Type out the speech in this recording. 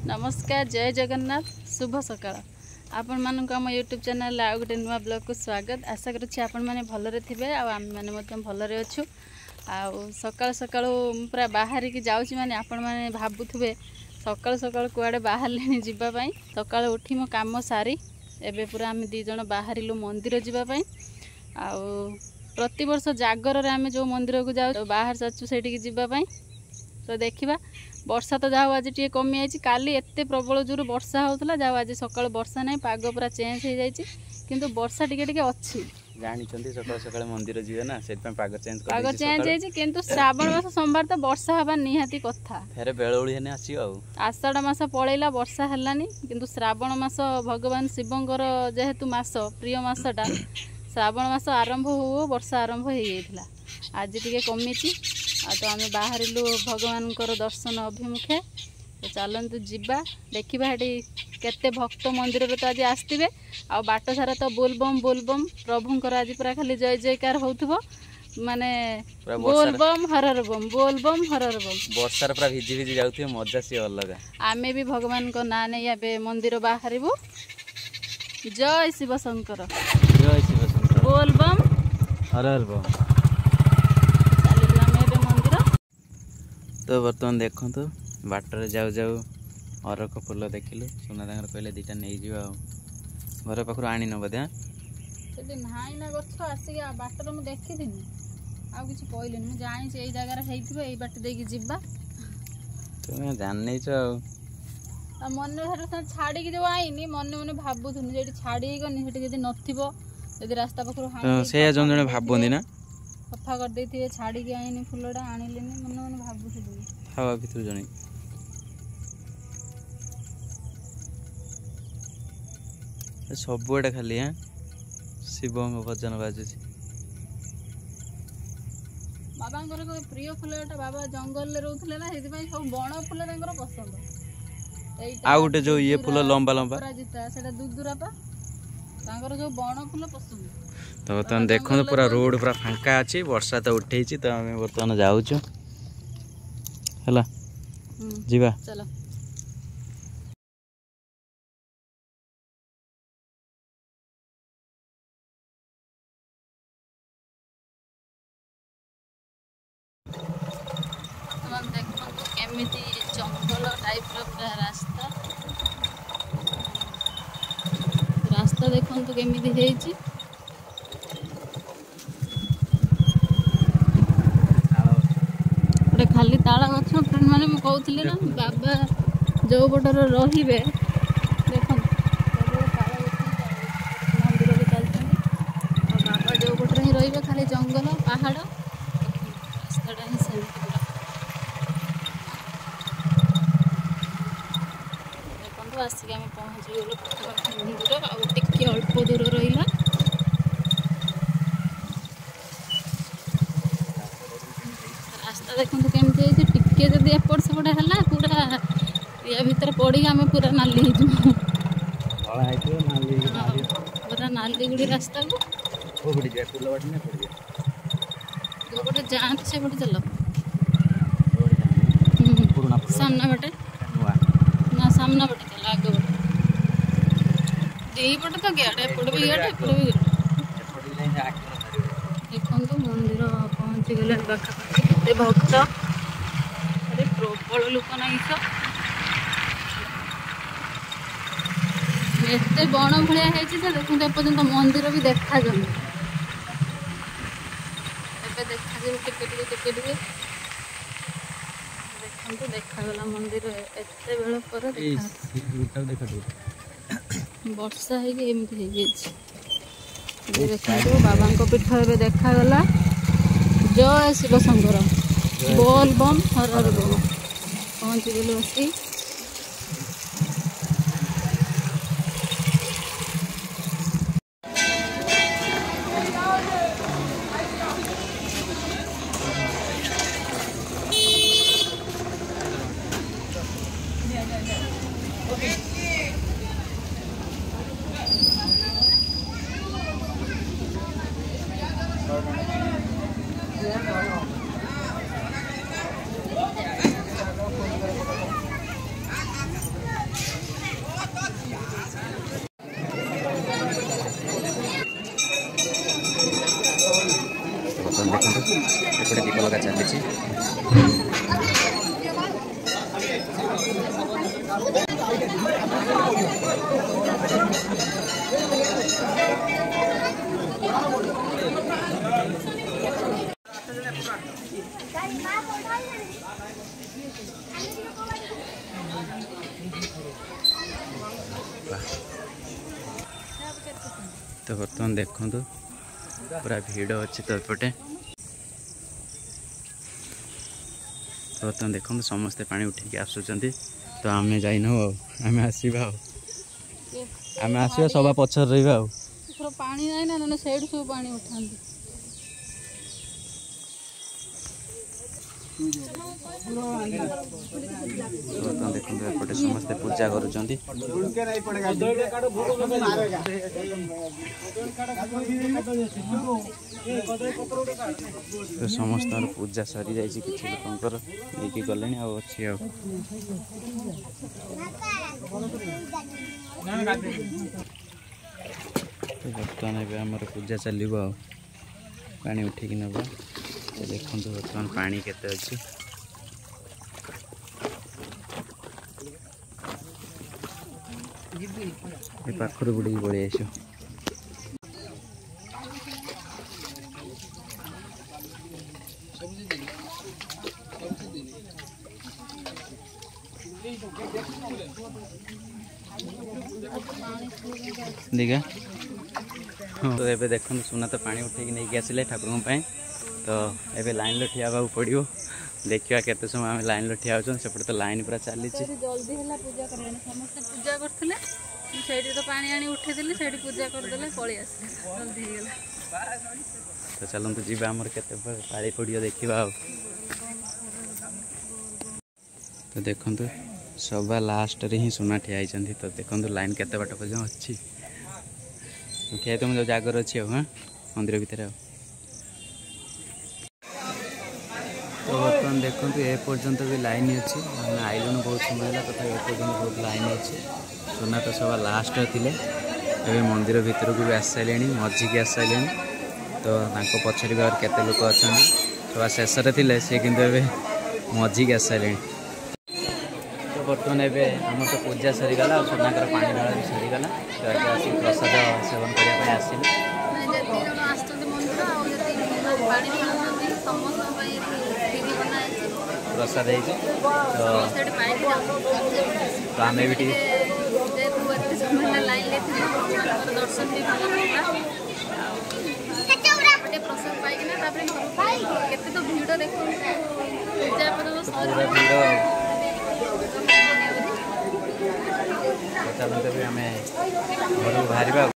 नमस्कार जय जगन्नाथ शुभ सकाळ आपण मानक आम यूट्यूब चैनल आउ गोटे नुआ ब्लॉग को स्वागत आशा करुच्छे आपण माने भलरे थिबे आ आम माने मते भलरे अछु आ सकाळ सकाळ पूरा बाहर की जाउची माने आपण माने भाबुथबे सकाळ सकाळ कुआडे बाहरलेनी जिबा पई सकाळ उठी मो काम सारी एबे पूरा आम दी जण बाहरिलु मंदिर जिबा पई आ प्रति वर्ष जागर रे आम जो मंदिर को जाउ बाहर सचु सेठी की जिबा पई तो देखिबा वर्षा तो जाओ आज टे कमी आई काली एत प्रबल जोर वर्षा होता जाओ आज सकाल वर्षा नहीं पाग पूरा चेंज हो जाए किंतु वर्षा टिके टिके अच्छी जानी सकाल सकाल मंदिर जीवे ना से पाग चेंज है किंतु श्रावण मास सोमवार तो वर्षा हवा निहाती कथा फेरे बेलौली हेने आसीयो आषाढ़ मास पड़ेला वर्षा हेलानी किंतु श्रावण मास भगवान शिवंकर जेहेतु मास प्रिय मासटा श्रावण मास आरंभ हो वर्षा आरंभ हो जाइथिला आज टिके कमी तो आम बाहरिलु भगवान दर्शन अभिमुखे तो चलतु जीवा देखा केते भक्त मंदिर तो आज आसवे आ बाट सारा तो बोलबम प्रभुंकर आज पूरा खाली जय जयकार होथबो माने बोलबम हरर बम बोलबम हरर बम वर्षार पूरा भिजी भिजी जाउथि मजा से अलग आमे भी भगवान को ना नहीं आबे मंदिर बाहरिबु जय शिव शंकर बोलबम हरर बम तो बर्तमान देखो तो बाटर जाऊ जाऊ अरक फुल देखिलु सुना कहले दीटा नहीं जीवा घर पाखु आनी न बदे ना गछ आसिक बाटर मु देखी आ किसी कहले मु जानी से जगार एई बाट देकी जिबा तुम जान नहीं छ आ मन हर छाड़ी की जो आईनी मन मन भाबुथुनी जेठी छाड़ी गनी सेठी जदी नथिबो जदी रास्ता पाखु हां से जन जने भाबोंदी ना सफा कर देथिए छाड़ी के आईनी फुलडा आनिलेनी मन मन भाबुथुनी हवा भितर जणी सबुआडे खाली हैं शिव भजन बाजुची बाबा को प्रिय फुलटा बाबा जंगल रे रहउथले ना हेति पई सब बण फुल तांकर पसंद आ गोटे जो ये फुल लंबा लंबा सेटा दुदुरापा तांकर जो बण फुल पसंद तो बर्तमान देखो पूरा रोड पूरा फांका अच्छी वर्षा तो उठे तो आम बर्तमान जाऊँ है जीवा चलो देखो केमिति जंगल टाइप पूरा रास्ता रास्ता देखो केमिति हेची खाली ताल गछ फ्रेंड माने मु कहउथिले ना बाबा जो बटर रहिबे देखन ताल गछ मंदिर के चलछन और बाबा जो बटर ही रहिबे खाली जंगल पहाड़ रास्ताटा ही से देखन तो आसी हम पहुंच गेलो मंदिर आ टिके अल्प दूर रहिला रास्ता देखो केमती टिके जब एपट सेपट है पूरा या भितर पड़ी आम पूरा नाली पूरा नाली गुड़ी रास्ता को गोटे जाते से पटे चल सामना बटे ना सामना बटे चल आगे बटे दी पटे तो गेट एपट भी गेट एपट भी गेट देखो मंदिर पहुँची गले पाखापाखि भक्त अरे प्रबल लोक नहीं एत बण भाया देखो एपर्तंत मंदिर भी देखा जाए देखा टिके देखो देखागला मंदिर एत बेल पर वर्षा होमती देखो बाबा पीठ ए देखागला जय शिव शंकर बोल बम हरर बम पहुँच गलु बसी तो बर्तमान देखु पूरा भिड़ अच्छी तो एपटे तो बर्तमान देखो समस्ते पानी उठेकी आसुँच तो आम जाइनु आम आसवा आम आसवा सभा पचर रहा पानी ना ना से सब पानी उठा देखो एपटे समस्ते पूजा कर समस्त पूजा सरी जाइए किसी लोकर लेकिन गले अच्छी बर्तमान आमर पूजा चलो पानी उठिकी नवा देखो बर्तमान पानी केते अच्छी पाखर बुड़ी पड़े आस देखा हाँ तो ये देखो सुना तो पानी उठेकी नहीं आसिले ठाकुर तो ये लाइन लो ठिया पड़ो देखा केते समय आम लाइन लो ठिया होपटे तो लाइन पूरा चली जल्दी है पूजा कर समस्त पूजा करते से तो पानी आनी उठे से पूजा करदे पलि आस जल्दी तो चलते जी आमर के पाड़ी पड़ो देखा तो देखो सभा लास्ट रे ही सुना ठिया तो देखो लाइन केते बाट पर्यटन अच्छी ठिया तो मुझे जागर अच्छी हाँ मंदिर भितर तो बर्तमान देखो ए पर्यंत भी लाइन अच्छी मैंने आइलुन बहुत समय है तथा ए पर्यंत बहुत लाइन अच्छी सुना तो सब लास्ट थे ए मंदिर भितर को भी आस सारे मझी की आस सारे तो पछरे भी और केते लोक अच्छा सब शेष थे सी कि मझी की आस सारे तो बर्तमान एम तो पूजा सरीगला सुनाकर पानी ढाला भी सरीगला तो आगे आस प्रसाद सेवन करने आसिले प्रसाद तो आम भी दर्शन भी प्रसाद पाइकिना केते तो भिड़ देखो पूजा पूरा भिड़ चलते भी आम घर बाहर